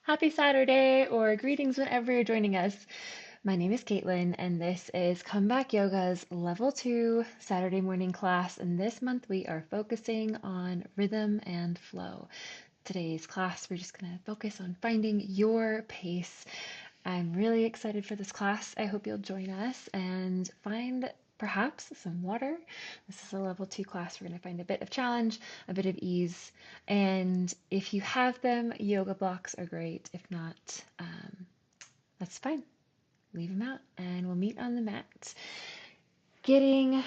Happy Saturday, or greetings whenever you're joining us. My name is Caitlin, and this is Comeback Yoga's Level 2 Saturday morning class. And this month we are focusing on rhythm and flow. Today's class, we're just going to focus on finding your pace. I'm really excited for this class. I hope you'll join us and find perhaps some water. This is a level 2 class. We're going to find a bit of challenge, a bit of ease. And if you have them, yoga blocks are great. If not, that's fine. Leave them out and we'll meet on the mat. Getting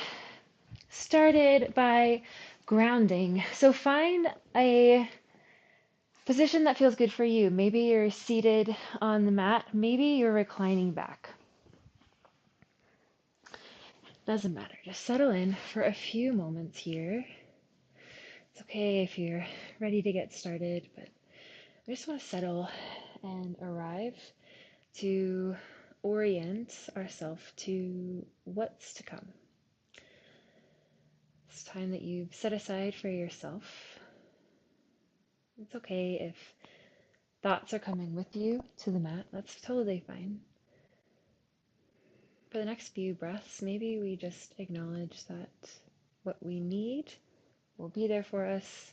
started by grounding. So find a position that feels good for you. Maybe you're seated on the mat, maybe you're reclining back. Doesn't matter. Just settle in for a few moments here. It's okay if you're ready to get started, but I just want to settle and arrive to orient ourselves to what's to come. It's time that you've set aside for yourself. It's okay if thoughts are coming with you to the mat. That's totally fine. For the next few breaths, maybe we just acknowledge that what we need will be there for us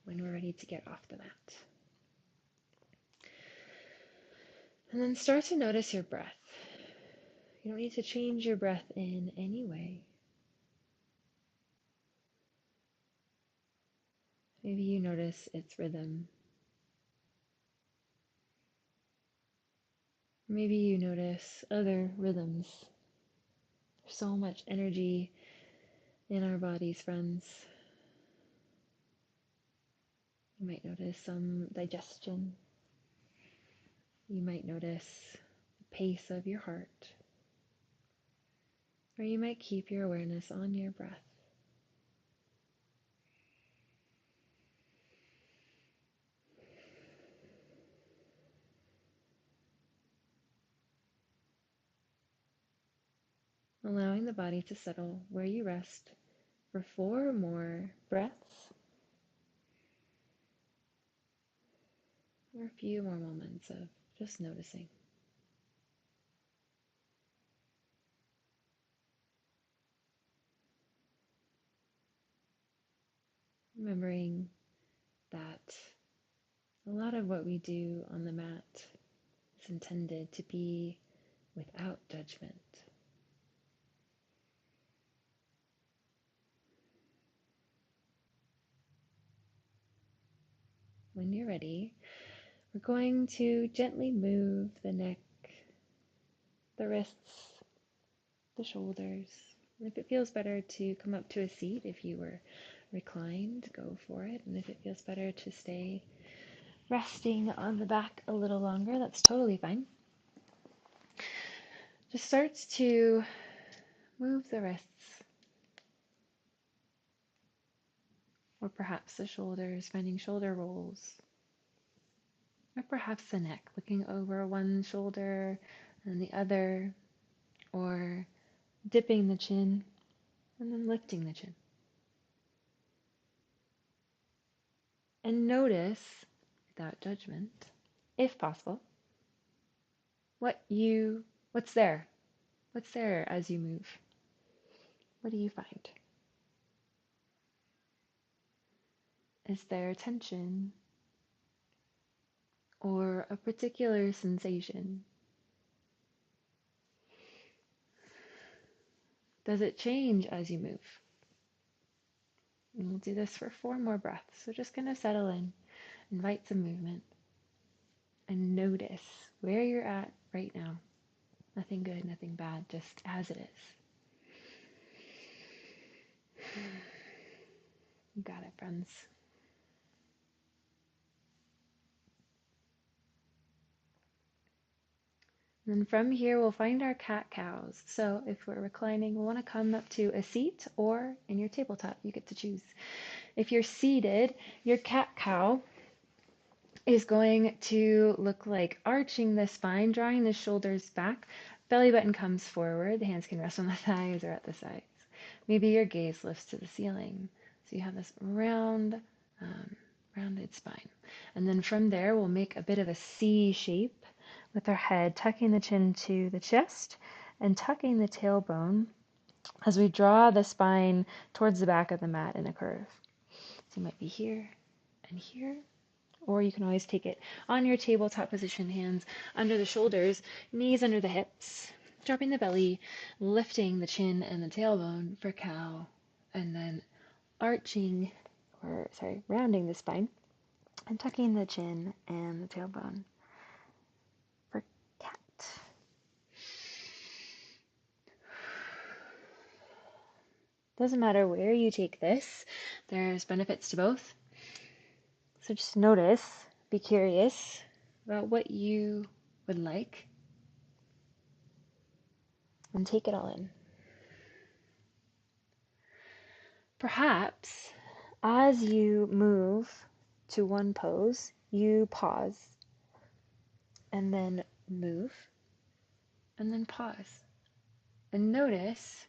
when we're ready to get off the mat. And then start to notice your breath. You don't need to change your breath in any way. Maybe you notice its rhythm. Maybe you notice other rhythms. There's so much energy in our bodies, friends. You might notice some digestion. You might notice the pace of your heart. Or you might keep your awareness on your breath. Allowing the body to settle where you rest for 4 more breaths, or a few more moments of just noticing. Remembering that a lot of what we do on the mat is intended to be without judgment. When you're ready, we're going to gently move the neck, the wrists, the shoulders. And if it feels better to come up to a seat, if you were reclined, go for it. And if it feels better to stay resting on the back a little longer, that's totally fine. Just starts to move the wrists, or perhaps the shoulders, finding shoulder rolls, or perhaps the neck, looking over one shoulder and the other, or dipping the chin and then lifting the chin. And notice, without judgment, if possible, what's there? What's there as you move? What do you find? Is there tension or a particular sensation? Does it change as you move? And we'll do this for 4 more breaths. So just gonna settle in, invite some movement, and notice where you're at right now. Nothing good, nothing bad, just as it is. You got it, friends. And then from here, we'll find our cat-cows. So if we're reclining, we'll want to come up to a seat or in your tabletop. You get to choose. If you're seated, your cat-cow is going to look like arching the spine, drawing the shoulders back. Belly button comes forward. The hands can rest on the thighs or at the sides. Maybe your gaze lifts to the ceiling. So you have this round rounded spine. And then from there, we'll make a bit of a C shape with our head, tucking the chin to the chest and tucking the tailbone as we draw the spine towards the back of the mat in a curve. So you might be here and here, or you can always take it on your tabletop position, hands under the shoulders, knees under the hips, dropping the belly, lifting the chin and the tailbone for cow, and then rounding the spine and tucking the chin and the tailbone for cat. Doesn't matter where you take this, there's benefits to both. So just notice, be curious about what you would like, and take it all in. Perhaps as you move to one pose, you pause and then move and then pause and notice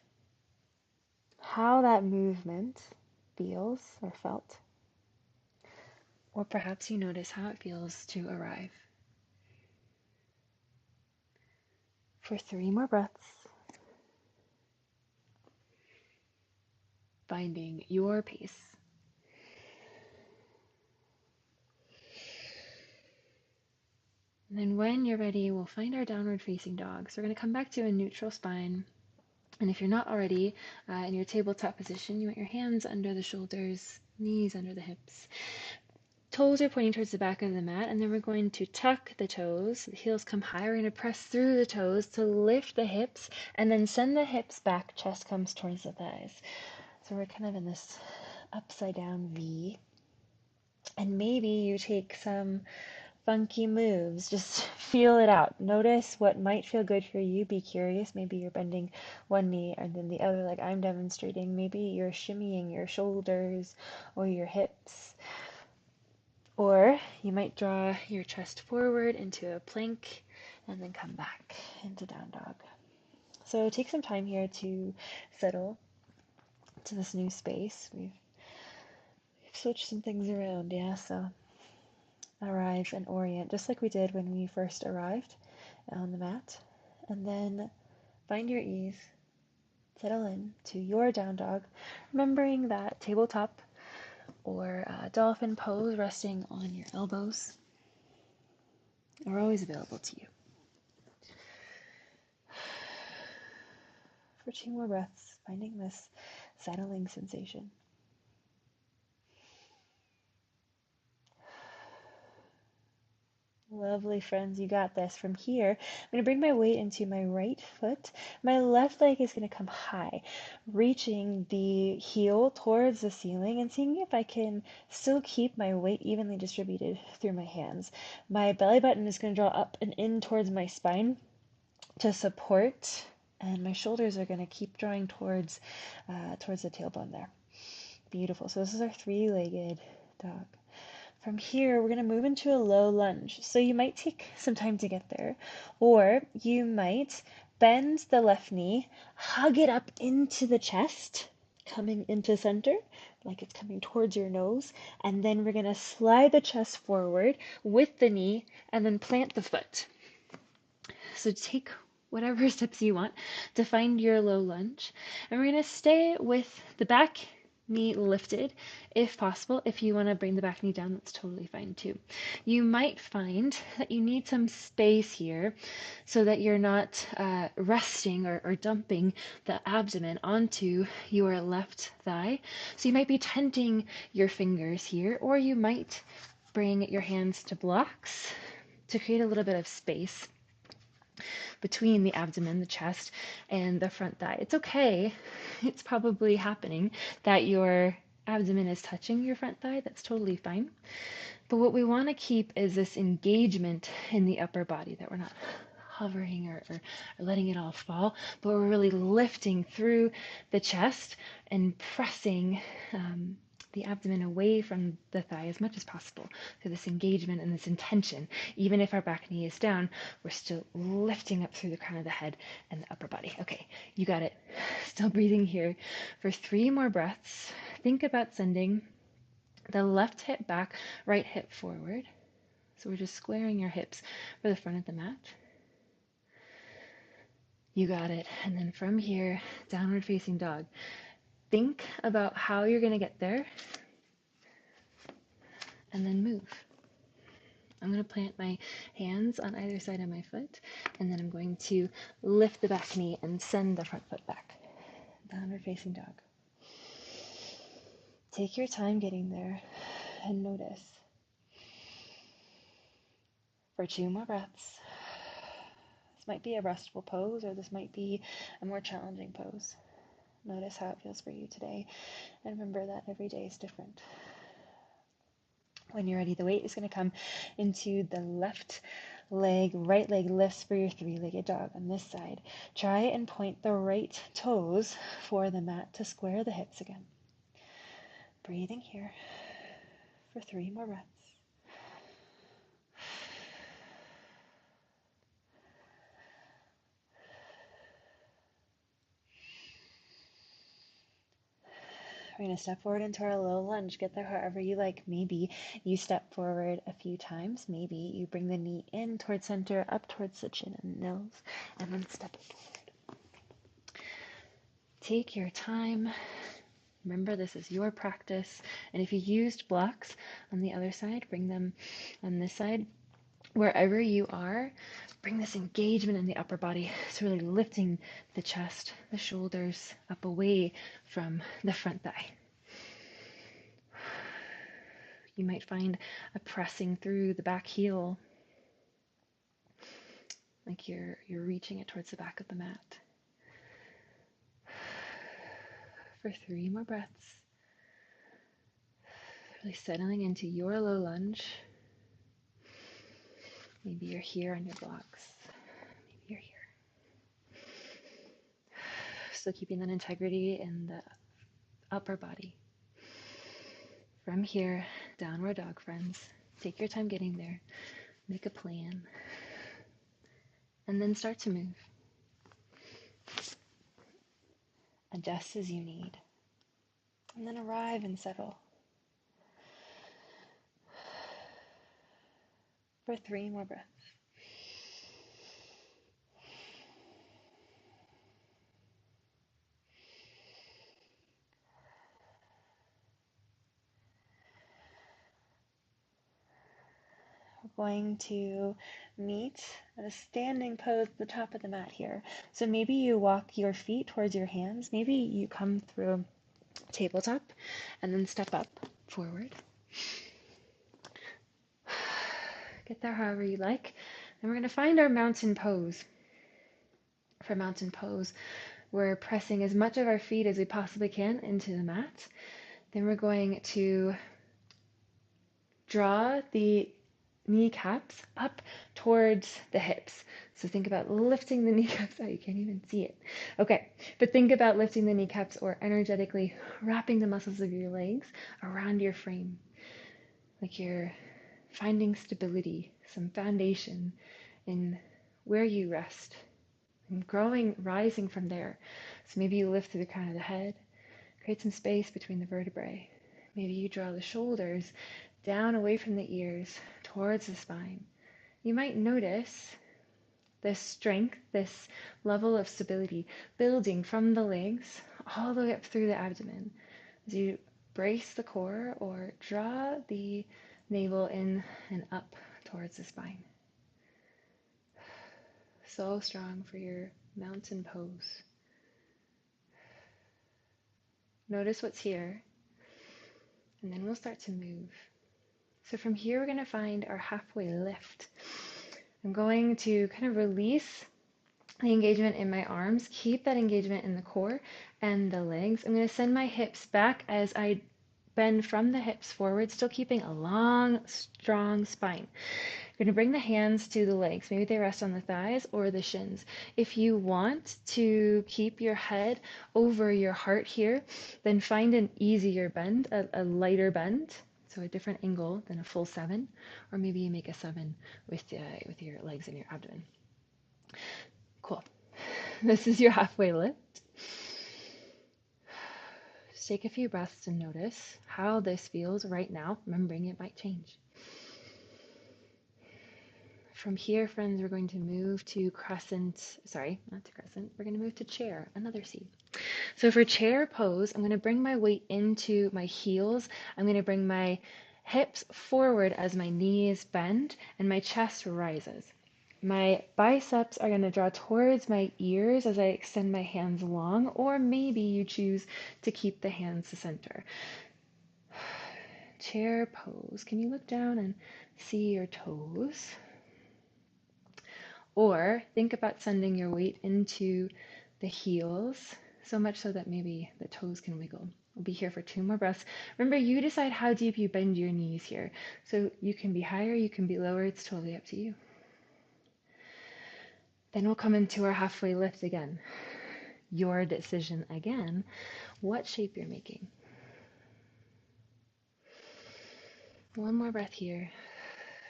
how that movement feels or felt. Or perhaps you notice how it feels to arrive. For 3 more breaths, finding your pace. And then when you're ready, we'll find our downward facing dog. So we're going to come back to a neutral spine. And if you're not already in your tabletop position, you want your hands under the shoulders, knees under the hips. Toes are pointing towards the back of the mat, and then we're going to tuck the toes. The heels come high. We're going to press through the toes to lift the hips, and then send the hips back. Chest comes towards the thighs. So we're kind of in this upside down V. And maybe you take some funky moves. Just feel it out. Notice what might feel good for you. Be curious. Maybe you're bending one knee and then the other, like I'm demonstrating. Maybe you're shimmying your shoulders or your hips. Or you might draw your chest forward into a plank and then come back into down dog. So take some time here to settle to this new space. We've switched some things around, yeah, so arrive and orient just like we did when we first arrived on the mat. And then find your ease, settle in to your down dog, remembering that tabletop or dolphin pose, resting on your elbows, are always available to you. For 2 more breaths, finding this settling sensation. Lovely friends, you got this. From here, I'm going to bring my weight into my right foot. My left leg is going to come high, reaching the heel towards the ceiling and seeing if I can still keep my weight evenly distributed through my hands. My belly button is going to draw up and in towards my spine to support, and my shoulders are going to keep drawing towards the tailbone there. Beautiful. So this is our 3-legged dog. From here, we're going to move into a low lunge. So you might take some time to get there, or you might bend the left knee, hug it up into the chest, coming into center, like it's coming towards your nose, and then we're going to slide the chest forward with the knee and then plant the foot. So take whatever steps you want to find your low lunge, and we're going to stay with the back knee lifted if possible. If you want to bring the back knee down, that's totally fine too. You might find that you need some space here so that you're not resting or dumping the abdomen onto your left thigh. So you might be tenting your fingers here, or you might bring your hands to blocks to create a little bit of space between the abdomen, the chest, and the front thigh. It's okay. It's probably happening that your abdomen is touching your front thigh. That's totally fine. But what we want to keep is this engagement in the upper body, that we're not hovering or letting it all fall, but we're really lifting through the chest and pressing the abdomen away from the thigh as much as possible. So this engagement and this intention, even if our back knee is down, we're still lifting up through the crown of the head and the upper body. Okay, you got it. Still breathing here for 3 more breaths. Think about sending The left hip back, right hip forward. So we're just squaring your hips for the front of the mat. You got it. And then from here, downward facing dog. Think about how you're going to get there and then move. I'm going to plant my hands on either side of my foot, and then I'm going to lift the back knee and send the front foot back. Downward facing dog. Take your time getting there and notice. For 2 more breaths. This might be a restful pose, or this might be a more challenging pose. Notice how it feels for you today, and remember that every day is different. When you're ready, the weight is going to come into the left leg, right leg lifts for your 3-legged dog on this side. Try and point the right toes for the mat to square the hips again. Breathing here for 3 more breaths. We're going to step forward into our low lunge. Get there however you like. Maybe you step forward a few times. Maybe you bring the knee in towards center, up towards the chin and nose, and then step forward. Take your time. Remember, this is your practice. And if you used blocks on the other side, bring them on this side. Wherever you are, bring this engagement in the upper body. It's really lifting the chest, the shoulders up away from the front thigh. You might find a pressing through the back heel, like you're reaching it towards the back of the mat. For 3 more breaths. Really settling into your low lunge. Maybe you're here on your blocks. Maybe you're here. Still keeping that integrity in the upper body. From here, downward dog, friends. Take your time getting there. Make a plan. And then start to move. Adjust as you need. And then arrive and settle. For 3 more breaths. We're going to meet at a standing pose at the top of the mat here. So maybe you walk your feet towards your hands. Maybe you come through tabletop and then step up forward. Get there however you like. And we're going to find our mountain pose. For mountain pose, we're pressing as much of our feet as we possibly can into the mat. Then we're going to draw the kneecaps up towards the hips. So think about lifting the kneecaps out. You can't even see it. Okay, but think about lifting the kneecaps or energetically wrapping the muscles of your legs around your frame. Like you're finding stability, some foundation in where you rest. And growing, rising from there. So maybe you lift through the crown of the head, create some space between the vertebrae. Maybe you draw the shoulders down away from the ears towards the spine. You might notice this strength, this level of stability building from the legs all the way up through the abdomen as you brace the core or draw the navel in and up towards the spine. So strong for your mountain pose. Notice what's here, and then we'll start to move. So from here, we're going to find our halfway lift. I'm going to kind of release the engagement in my arms, keep that engagement in the core and the legs. I'm going to send my hips back as I bend from the hips forward, still keeping a long, strong spine. You're going to bring the hands to the legs. Maybe they rest on the thighs or the shins. If you want to keep your head over your heart here, then find an easier bend, a lighter bend. So a different angle than a full 7, or maybe you make a 7 with your legs and your abdomen. Cool. This is your halfway lift. Just take a few breaths and notice how this feels right now, remembering it might change. From here, friends, we're going to move to crescent, sorry, not to crescent, we're going to move to chair, another C. So for chair pose, I'm going to bring my weight into my heels. I'm going to bring my hips forward as my knees bend and my chest rises. My biceps are going to draw towards my ears as I extend my hands long, or maybe you choose to keep the hands to center. Chair pose. Can you look down and see your toes? Or think about sending your weight into the heels, so much so that maybe the toes can wiggle. We'll be here for 2 more breaths. Remember, you decide how deep you bend your knees here. So you can be higher, you can be lower, it's totally up to you. Then we'll come into our halfway lift again. Your decision again, what shape you're making. 1 more breath here.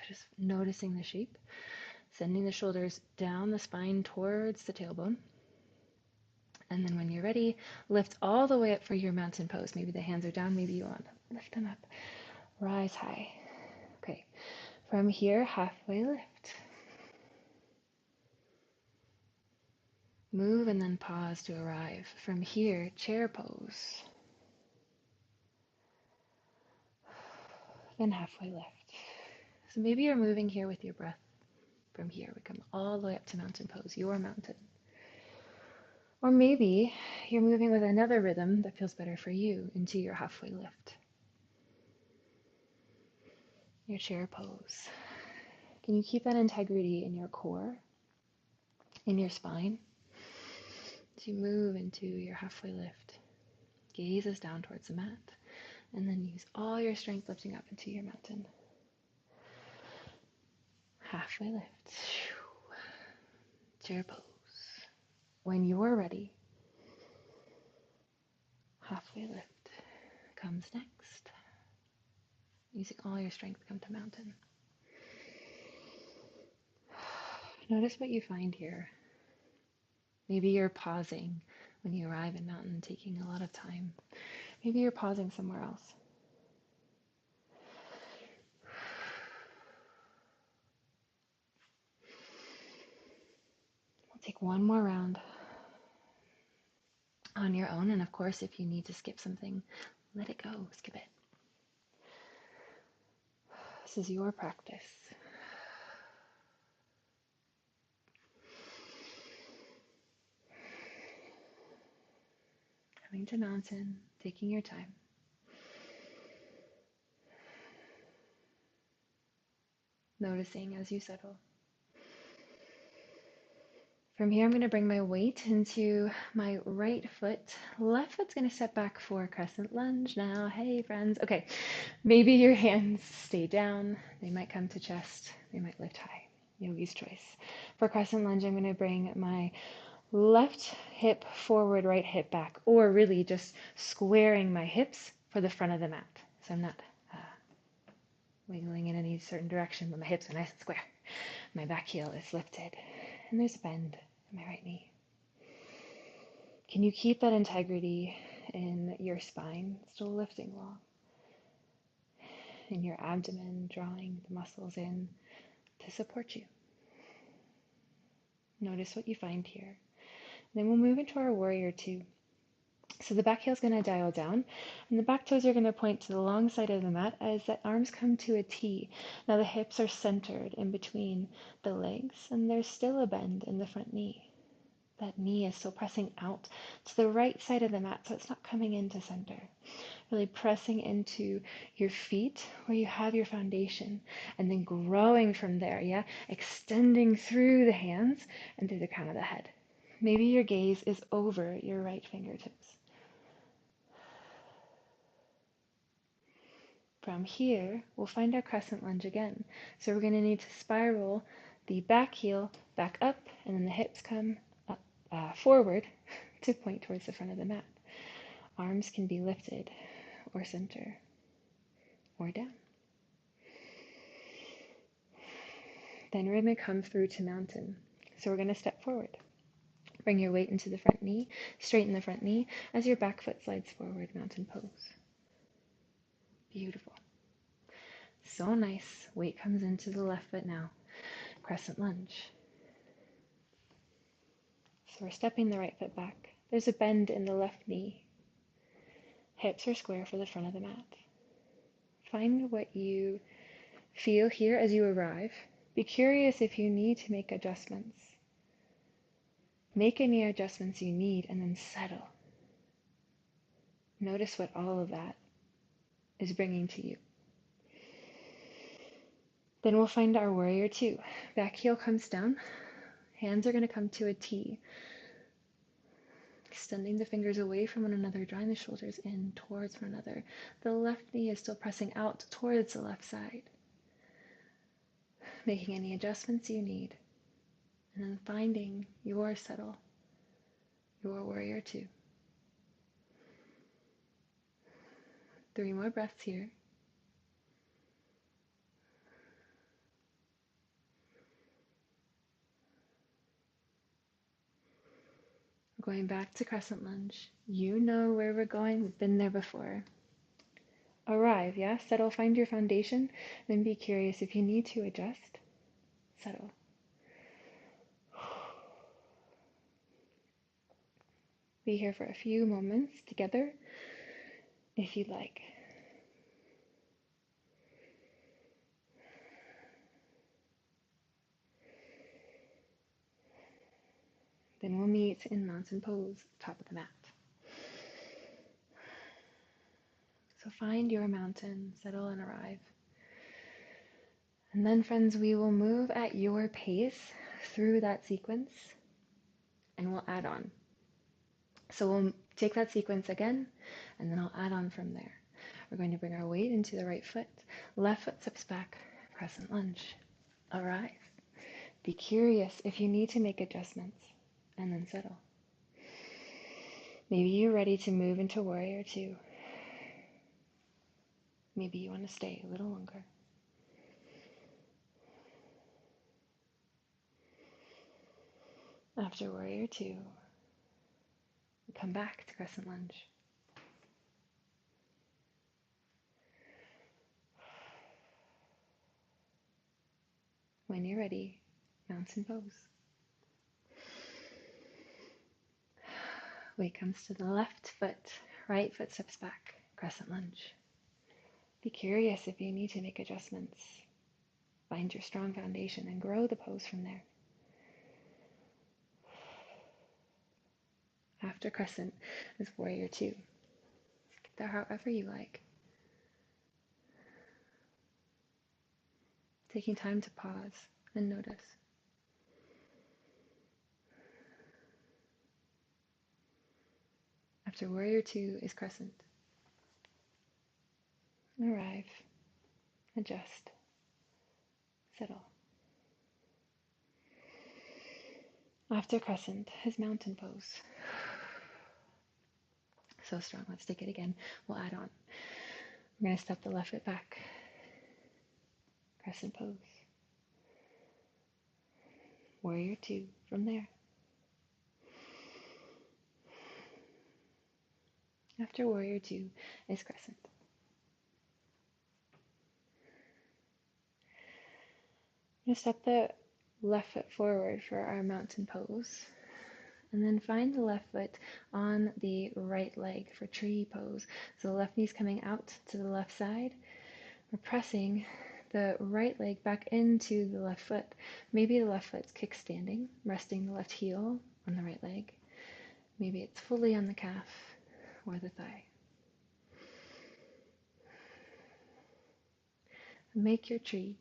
Just noticing the shape. Sending the shoulders down the spine towards the tailbone. And then when you're ready, lift all the way up for your mountain pose. Maybe the hands are down, maybe you want to lift them up. Rise high. Okay, from here, halfway lift. Move and then pause to arrive. From here, chair pose. Then halfway lift. So maybe you're moving here with your breath. From here, we come all the way up to mountain pose, your mountain. Or maybe you're moving with another rhythm that feels better for you into your halfway lift. Your chair pose. Can you keep that integrity in your core, in your spine? As you move into your halfway lift, gazes down towards the mat, and then use all your strength lifting up into your mountain. Halfway lift. Chair pose. When you're ready, halfway lift comes next. Using all your strength, come to mountain. Notice what you find here. Maybe you're pausing when you arrive in mountain, taking a lot of time. Maybe you're pausing somewhere else. We'll take 1 more round on your own. And of course, if you need to skip something, let it go, skip it. This is your practice. Coming to mountain, taking your time. Noticing as you settle. From here, I'm going to bring my weight into my right foot. Left foot's going to step back for crescent lunge now. Hey, friends. Okay, maybe your hands stay down. They might come to chest. They might lift high. Yogi's choice. For crescent lunge, I'm going to bring my left hip forward, right hip back, or really just squaring my hips for the front of the mat. So I'm not wiggling in any certain direction, but my hips are nice and square. My back heel is lifted, and there's a bend in my right knee. Can you keep that integrity in your spine, still lifting long? In your abdomen, drawing the muscles in to support you. Notice what you find here. Then we'll move into our warrior two. So the back heel is going to dial down, and the back toes are going to point to the long side of the mat as the arms come to a T. Now the hips are centered in between the legs, and there's still a bend in the front knee. That knee is still pressing out to the right side of the mat, so it's not coming into center. Really pressing into your feet where you have your foundation, and then growing from there, yeah? Extending through the hands and through the crown of the head. Maybe your gaze is over your right fingertips. From here, we'll find our crescent lunge again. So we're going to need to spiral the back heel back up, and then the hips come up, forward to point towards the front of the mat. Arms can be lifted or center or down. Then we're going to come through to mountain. So we're going to step forward. Bring your weight into the front knee, straighten the front knee as your back foot slides forward, mountain pose. Beautiful. So nice. Weight comes into the left foot now. Crescent lunge. So we're stepping the right foot back. There's a bend in the left knee. Hips are square for the front of the mat. Find what you feel here as you arrive. Be curious if you need to make adjustments. Make any adjustments you need and then settle. Notice what all of that is bringing to you. Then we'll find our warrior two. Back heel comes down. Hands are going to come to a T. Extending the fingers away from one another, drawing the shoulders in towards one another. The left knee is still pressing out towards the left side. Making any adjustments you need. And then finding your settle, your warrior two. 3 more breaths here. We're going back to crescent lunge. You know where we're going. We've been there before. Arrive, yeah? Settle, find your foundation, then be curious if you need to adjust. Settle. Be here for a few moments together, if you'd like. Then we'll meet in mountain pose, top of the mat. So find your mountain, settle and arrive. And then, friends, we will move at your pace through that sequence and we'll add on. So we'll take that sequence again and then I'll add on from there. We're going to bring our weight into the right foot. Left foot steps back, crescent lunge. Arrive. Be curious if you need to make adjustments and then settle. Maybe you're ready to move into warrior two. Maybe you want to stay a little longer. After warrior two, we come back to crescent lunge. When you're ready, mountain pose. Weight comes to the left foot, right foot steps back, crescent lunge. Be curious if you need to make adjustments. Find your strong foundation and grow the pose from there. After crescent is warrior two. Get there however you like. Taking time to pause and notice. After warrior two is crescent. Arrive, adjust, settle. After crescent is mountain pose. So strong. Let's take it again. We'll add on. We're going to step the left foot back. Crescent pose. Warrior two from there. After warrior two is crescent. I'm going to step the left foot forward for our mountain pose. And then find the left foot on the right leg for tree pose. So the left knee's coming out to the left side. We're pressing the right leg back into the left foot. Maybe the left foot's kickstanding, resting the left heel on the right leg. Maybe it's fully on the calf or the thigh. Make your tree.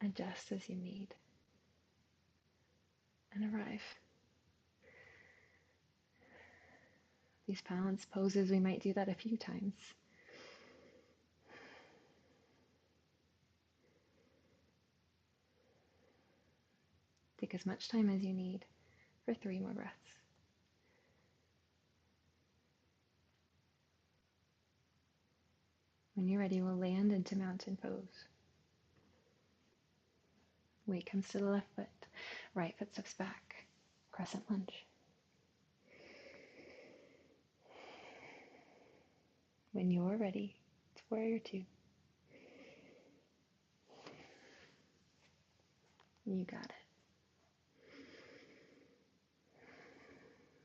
Adjust as you need. And arrive. These balanced poses, we might do that a few times. Take as much time as you need for 3 more breaths. When you're ready, we'll land into mountain pose. Weight comes to the left foot, right foot steps back, crescent lunge. When you're ready, it's warrior two. You got it.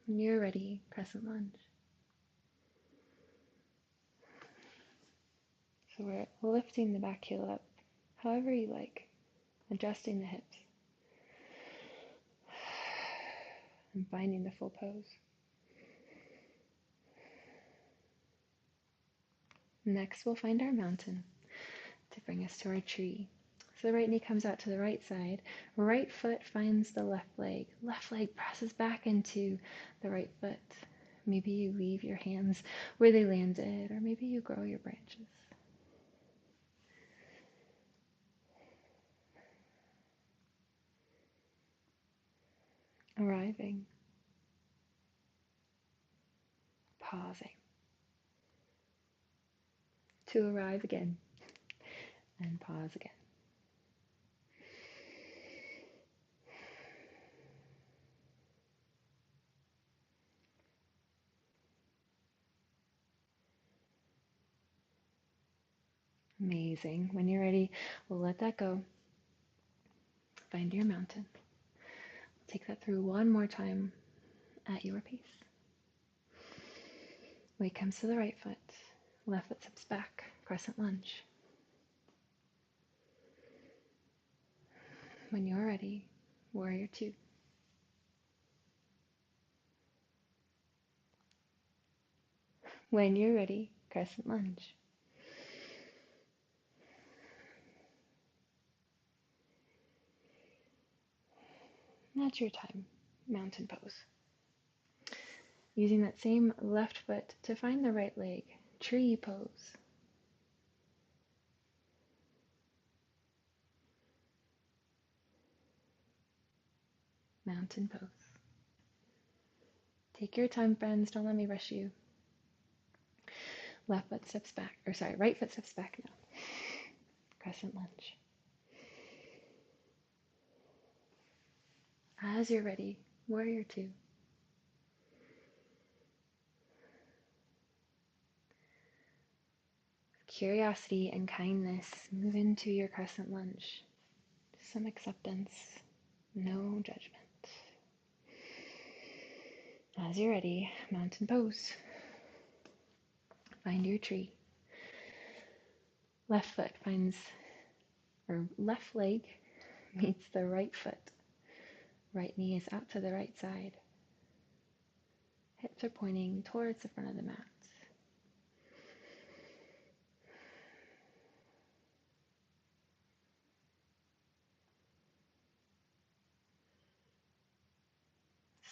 When you're ready, crescent lunge. So we're lifting the back heel up however you like, adjusting the hips, and finding the full pose. Next, we'll find our mountain to bring us to our tree. So the right knee comes out to the right side, right foot finds the left leg presses back into the right foot. Maybe you leave your hands where they landed, or maybe you grow your branches. Arriving, pausing, to arrive again, and pause again. Amazing. When you're ready, we'll let that go. Find your mountain. Take that through one more time at your pace. Weight comes to the right foot. Left foot steps back. Crescent lunge. When you're ready, warrior two. When you're ready, crescent lunge. That's your time. Mountain pose. Using that same left foot to find the right leg. Tree pose. Mountain pose. Take your time, friends. Don't let me rush you. Left foot steps back, right foot steps back now. Crescent lunge. As you're ready, warrior two. Curiosity and kindness, move into your crescent lunge. Some acceptance, no judgment. As you're ready, mountain pose. Find your tree. Left foot finds, or left leg meets the right foot. Right knee is out to the right side. Hips are pointing towards the front of the mat.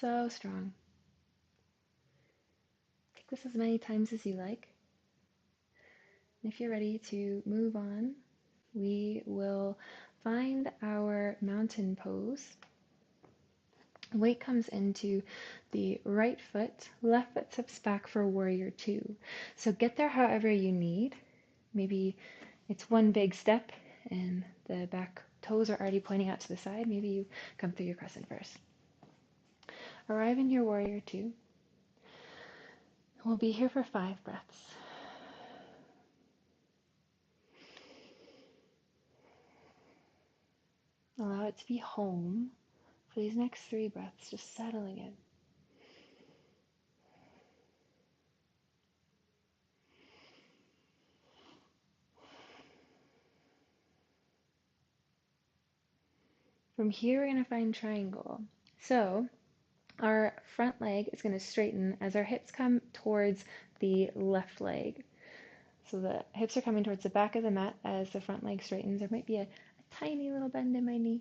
So strong. Take this as many times as you like. And if you're ready to move on, we will find our mountain pose. Weight comes into the right foot, left foot steps back for warrior two. So get there however you need. Maybe it's one big step and the back toes are already pointing out to the side. Maybe you come through your crescent first. Arrive in your warrior two. We'll be here for 5 breaths. Allow it to be home for these next 3 breaths, just settling in. From here, we're going to find triangle. So our front leg is going to straighten as our hips come towards the left leg. So the hips are coming towards the back of the mat as the front leg straightens. There might be a tiny little bend in my knee.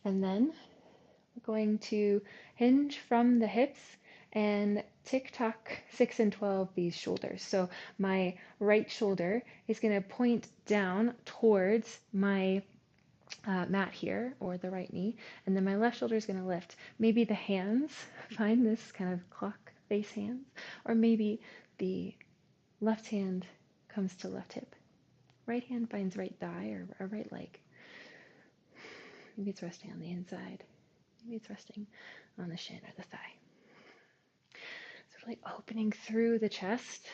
And then we're going to hinge from the hips and tick-tock 6 and 12 these shoulders. So my right shoulder is going to point down towards my mat here, or the right knee, and then my left shoulder is going to lift. Maybe the hands find this kind of clock face hands, or maybe the left hand comes to left hip. Right hand finds right thigh or right leg. Maybe it's resting on the inside. Maybe it's resting on the shin or the thigh. So really opening through the chest.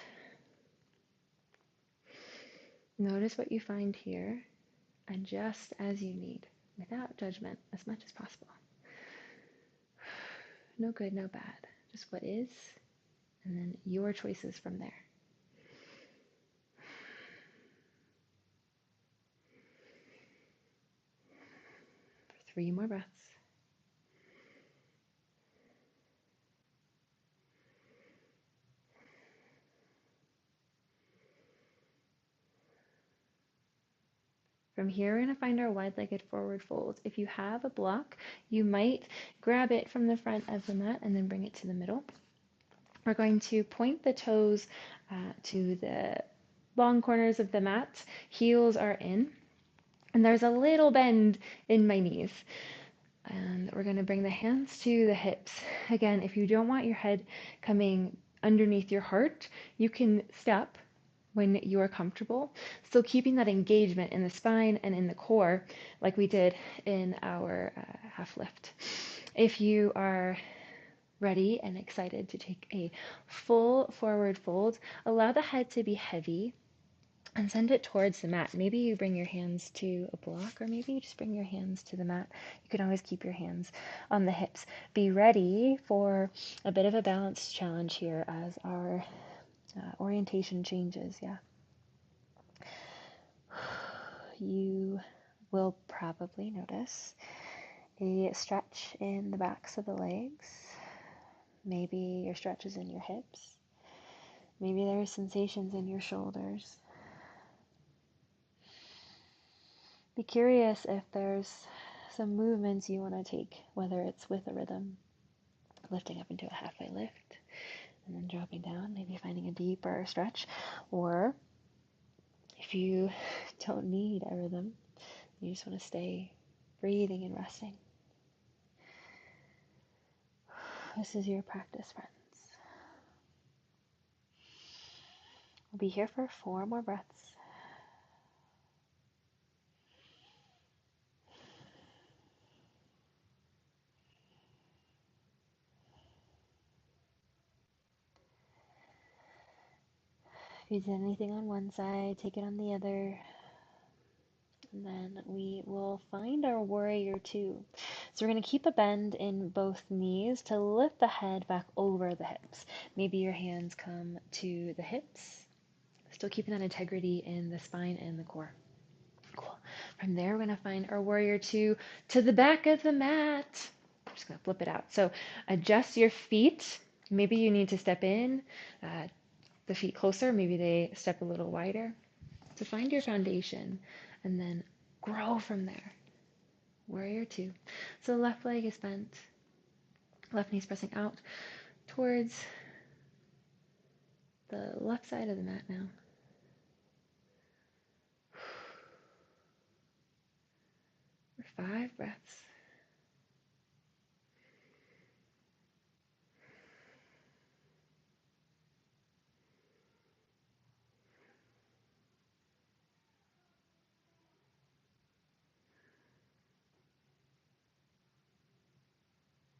Notice what you find here. Adjust as you need, without judgment, as much as possible. No good, no bad. Just what is, and then your choices from there. For 3 more breaths. From here, we're going to find our wide-legged forward fold. If you have a block, you might grab it from the front of the mat and then bring it to the middle. We're going to point the toes to the long corners of the mat. Heels are in. And there's a little bend in my knees. And we're going to bring the hands to the hips. Again, if you don't want your head coming underneath your heart, you can step when you are comfortable. Still keeping that engagement in the spine and in the core like we did in our half lift. If you are ready and excited to take a full forward fold, allow the head to be heavy and send it towards the mat. Maybe you bring your hands to a block, or maybe you just bring your hands to the mat. You can always keep your hands on the hips. Be ready for a bit of a balance challenge here as our orientation changes. Yeah. You will probably notice a stretch in the backs of the legs. Maybe your stretch is in your hips. Maybe there are sensations in your shoulders. Be curious if there's some movements you want to take, whether it's with a rhythm, lifting up into a halfway lift, and then dropping down, maybe finding a deeper stretch, or if you don't need a rhythm, you just want to stay breathing and resting. This is your practice, friends. We'll be here for 4 more breaths. If you did anything on one side, take it on the other. And then we will find our warrior 2. So we're going to keep a bend in both knees to lift the head back over the hips. Maybe your hands come to the hips, still keeping that integrity in the spine and the core. Cool. From there, we're going to find our warrior 2 to the back of the mat. I'm just going to flip it out. So adjust your feet. Maybe you need to step in the feet closer. Maybe they step a little wider. So find your foundation and then grow from there. Warrior 2. So left leg is bent, left knee's pressing out towards the left side of the mat now. For 5 breaths.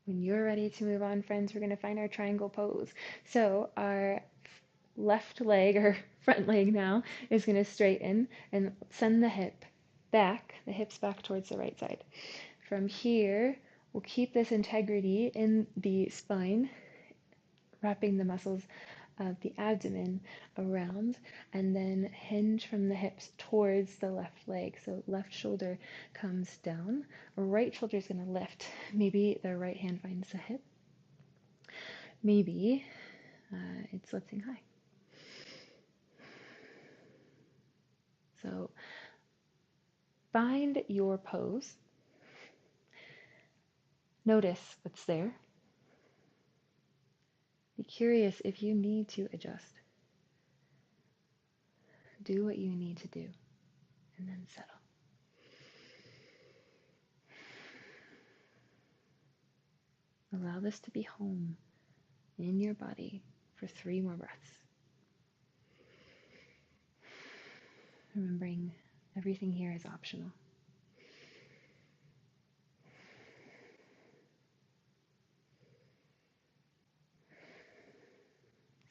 When you're ready to move on, friends, we're going to find our triangle pose. So our left leg, or front leg now, is going to straighten and send the hips back towards the right side. From here, we'll keep this integrity in the spine, wrapping the muscles of the abdomen around, and then hinge from the hips towards the left leg. So left shoulder comes down, right shoulder is going to lift. Maybe the right hand finds the hip. Maybe it's lifting high. So find your pose. Notice what's there. Be curious if you need to adjust. Do what you need to do, and then settle. Allow this to be home in your body for 3 more breaths. Remembering everything here is optional.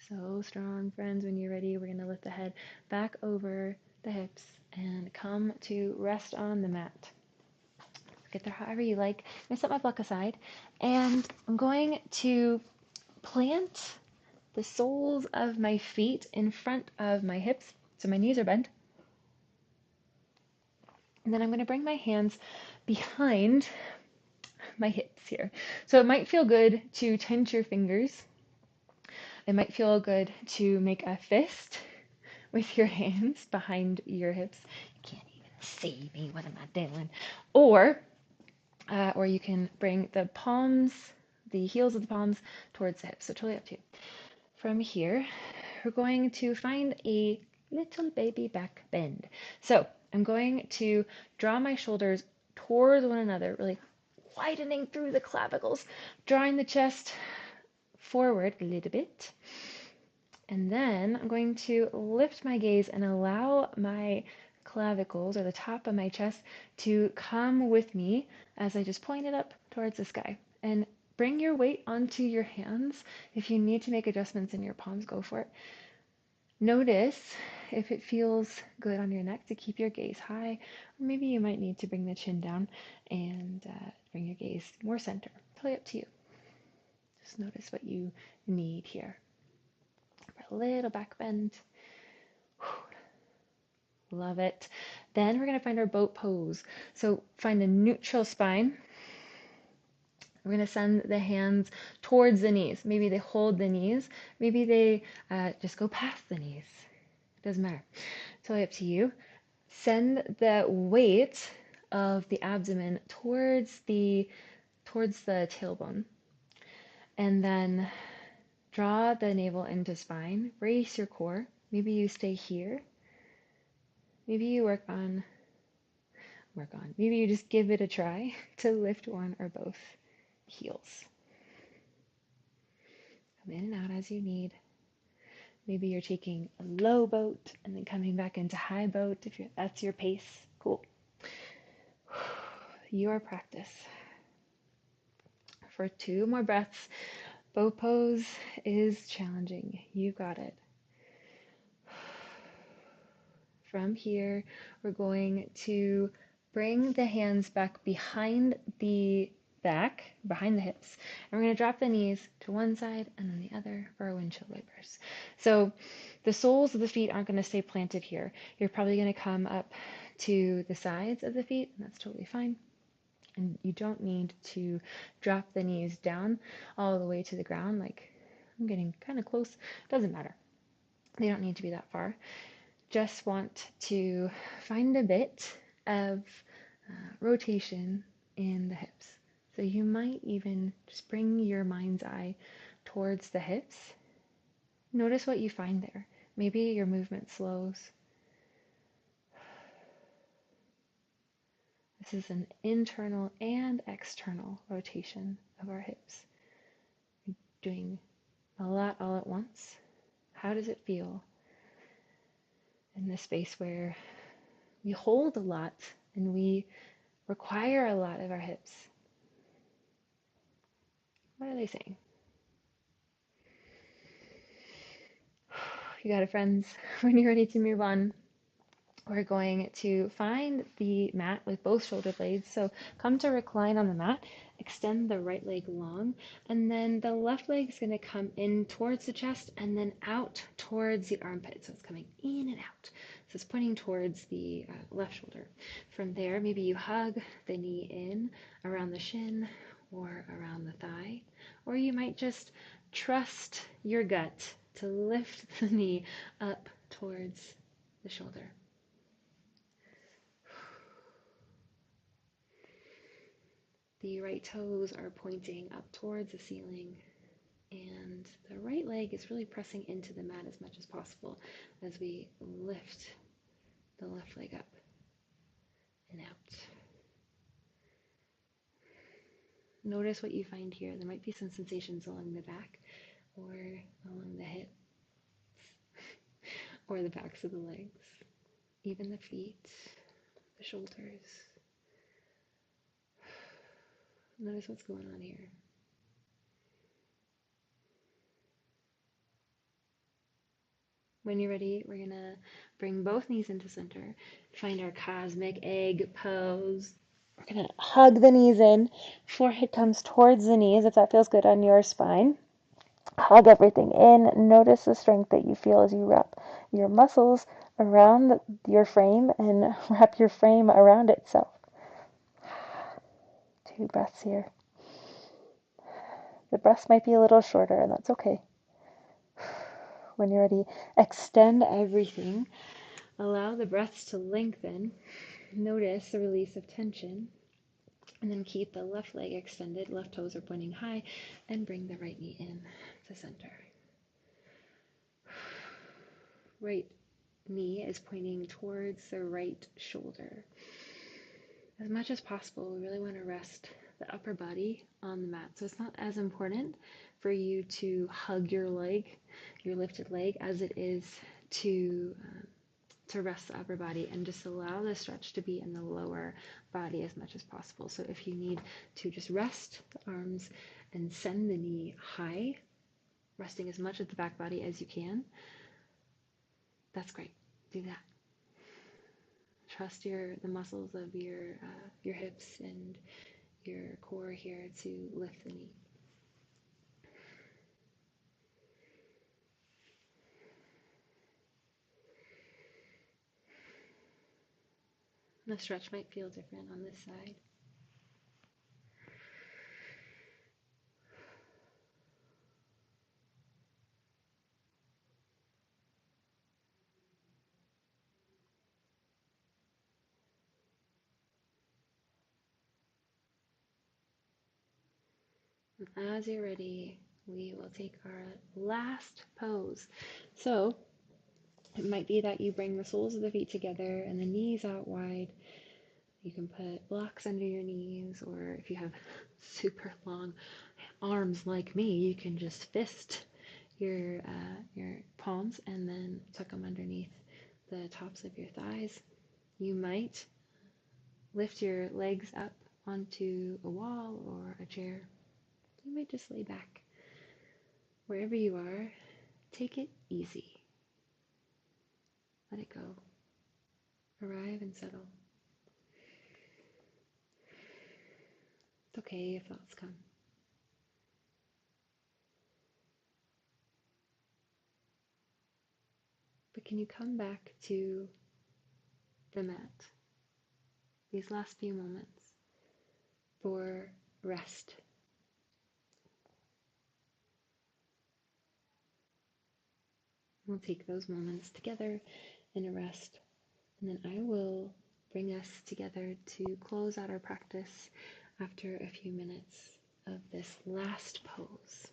So strong, friends. When you're ready, we're going to lift the head back over the hips and come to rest on the mat. Get there however you like. I'm going to set my block aside, and I'm going to plant the soles of my feet in front of my hips, so my knees are bent. And then I'm going to bring my hands behind my hips here. So it might feel good to tense your fingers. It might feel good to make a fist with your hands behind your hips. You can't even see me. What am I doing? Or you can bring the palms, the heels of the palms towards the hips. So totally up to you. From here, we're going to find a little baby back bend. So I'm going to draw my shoulders towards one another, really widening through the clavicles, drawing the chest forward a little bit. And then I'm going to lift my gaze and allow my clavicles or the top of my chest to come with me as I just point it up towards the sky. And bring your weight onto your hands. If you need to make adjustments in your palms, go for it. Notice if it feels good on your neck to keep your gaze high, or maybe you might need to bring the chin down and bring your gaze more center. Totally up to you. Just notice what you need here. A little back bend. Love it. Then we're going to find our boat pose. So find a neutral spine. We're going to send the hands towards the knees. Maybe they hold the knees. Maybe they just go past the knees. It doesn't matter. Totally up to you. Send the weight of the abdomen towards the tailbone. And then draw the navel into spine. Brace your core. Maybe you stay here. Maybe you maybe you just give it a try to lift one or both heels. Come in and out as you need. Maybe you're taking a low boat and then coming back into high boat if that's your pace. Cool. Your practice. For 2 more breaths. Boat pose is challenging. You got it. From here, we're going to bring the hands back behind the hips, and we're going to drop the knees to one side and then the other for our windshield wipers. So the soles of the feet aren't going to stay planted here. You're probably going to come up to the sides of the feet, and that's totally fine. And you don't need to drop the knees down all the way to the ground. Like, I'm getting kind of close. Doesn't matter. They don't need to be that far. Just want to find a bit of rotation in the hips. So you might even just bring your mind's eye towards the hips. Notice what you find there. Maybe your movement slows. This is an internal and external rotation of our hips. We're doing a lot all at once. How does it feel in this space where we hold a lot and we require a lot of our hips? What are they saying? You got it, friends. When you're ready to move on, we're going to find the mat with both shoulder blades. So come to recline on the mat, extend the right leg long, and then the left leg is going to come in towards the chest and then out towards the armpit. So it's coming in and out. So it's pointing towards the left shoulder. From there, maybe you hug the knee in around the shin or around the thigh, or you might just trust your gut to lift the knee up towards the shoulder. The right toes are pointing up towards the ceiling, and the right leg is really pressing into the mat as much as possible as we lift the left leg up and out. Notice what you find here. There might be some sensations along the back or along the hips or the backs of the legs, even the feet, the shoulders. Notice what's going on here. When you're ready, we're gonna bring both knees into center, find our cosmic egg pose. We're gonna hug the knees in, forehead comes towards the knees if that feels good on your spine. Hug everything in. Notice the strength that you feel as you wrap your muscles around your frame and wrap your frame around itself. 2 breaths here. The breaths might be a little shorter, and that's okay. When you're ready, extend everything. Allow the breaths to lengthen. Notice the release of tension. And then keep the left leg extended, left toes are pointing high, and bring the right knee in to center. Right knee is pointing towards the right shoulder. As much as possible, we really want to rest the upper body on the mat. So it's not as important for you to hug your leg, your lifted leg, as it is to rest the upper body and just allow the stretch to be in the lower body as much as possible. So if you need to just rest the arms and send the knee high, resting as much of the back body as you can, that's great. Do that. Trust the muscles of your hips and your core here to lift the knee. The stretch might feel different on this side. And as you're ready, we will take our last pose. So it might be that you bring the soles of the feet together and the knees out wide. You can put blocks under your knees, or if you have super long arms like me, you can just fist your palms and then tuck them underneath the tops of your thighs. You might lift your legs up onto a wall or a chair. You might just lay back. Wherever you are, take it easy. Let it go. Arrive and settle. It's okay if thoughts come. But can you come back to the mat these last few moments for rest? We'll take those moments together in a rest, and then I will bring us together to close out our practice after a few minutes of this last pose.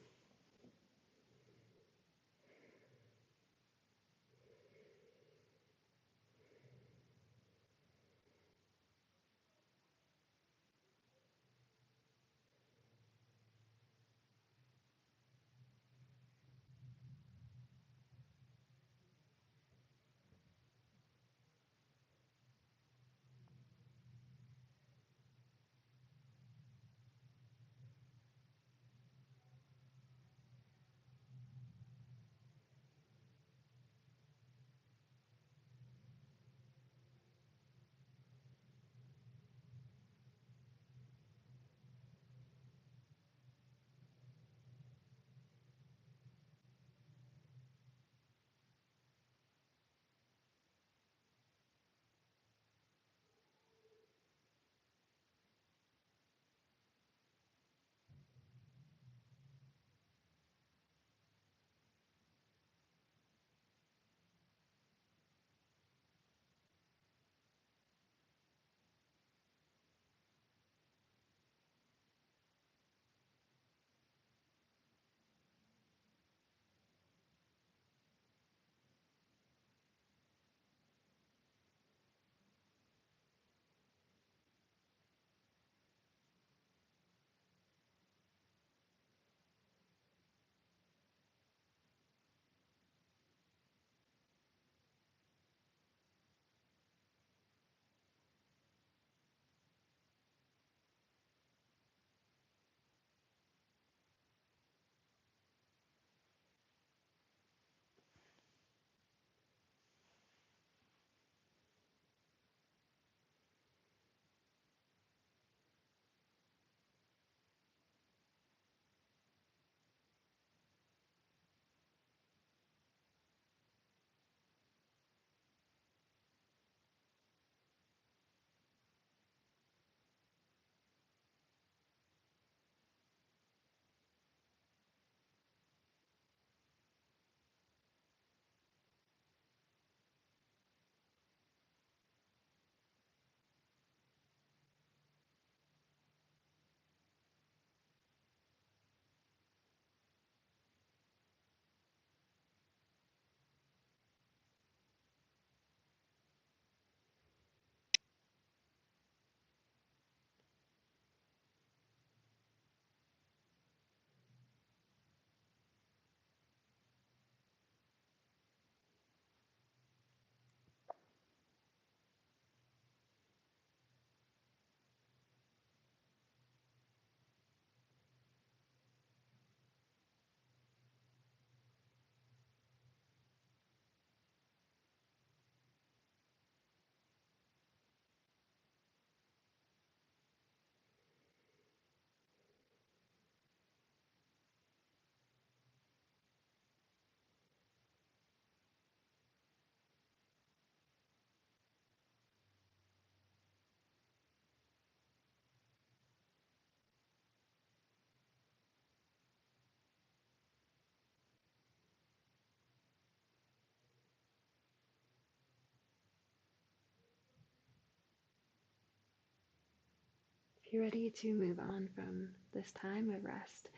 If you're ready to move on from this time of rest,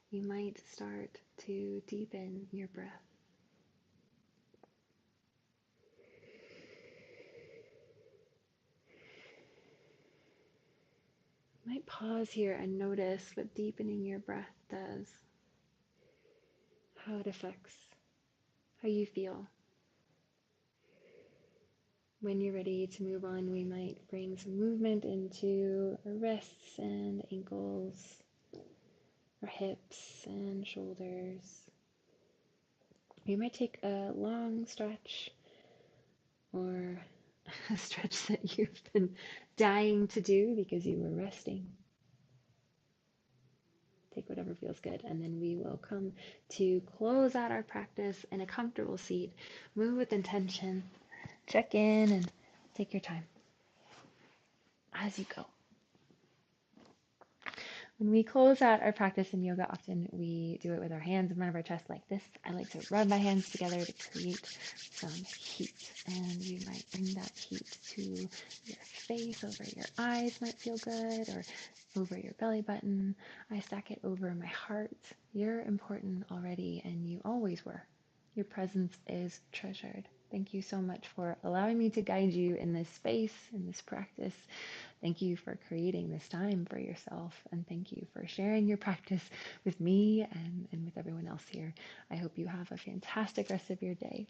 you might start to deepen your breath. You might pause here and notice what deepening your breath does, how it affects how you feel. When you're ready to move on, we might bring some movement into our wrists and ankles, our hips and shoulders. You might take a long stretch or a stretch that you've been dying to do because you were resting. Take whatever feels good, and then we will come to close out our practice in a comfortable seat. Move with intention, check in, and take your time as you go. When we close out our practice in yoga, often we do it with our hands in front of our chest like this. I like to rub my hands together to create some heat, and you might bring that heat to your face, over your eyes might feel good, or over your belly button. I stack it over my heart. You're important already, and you always were. Your presence is treasured. Thank you so much for allowing me to guide you in this space, in this practice. Thank you for creating this time for yourself, and thank you for sharing your practice with me and with everyone else here. I hope you have a fantastic rest of your day.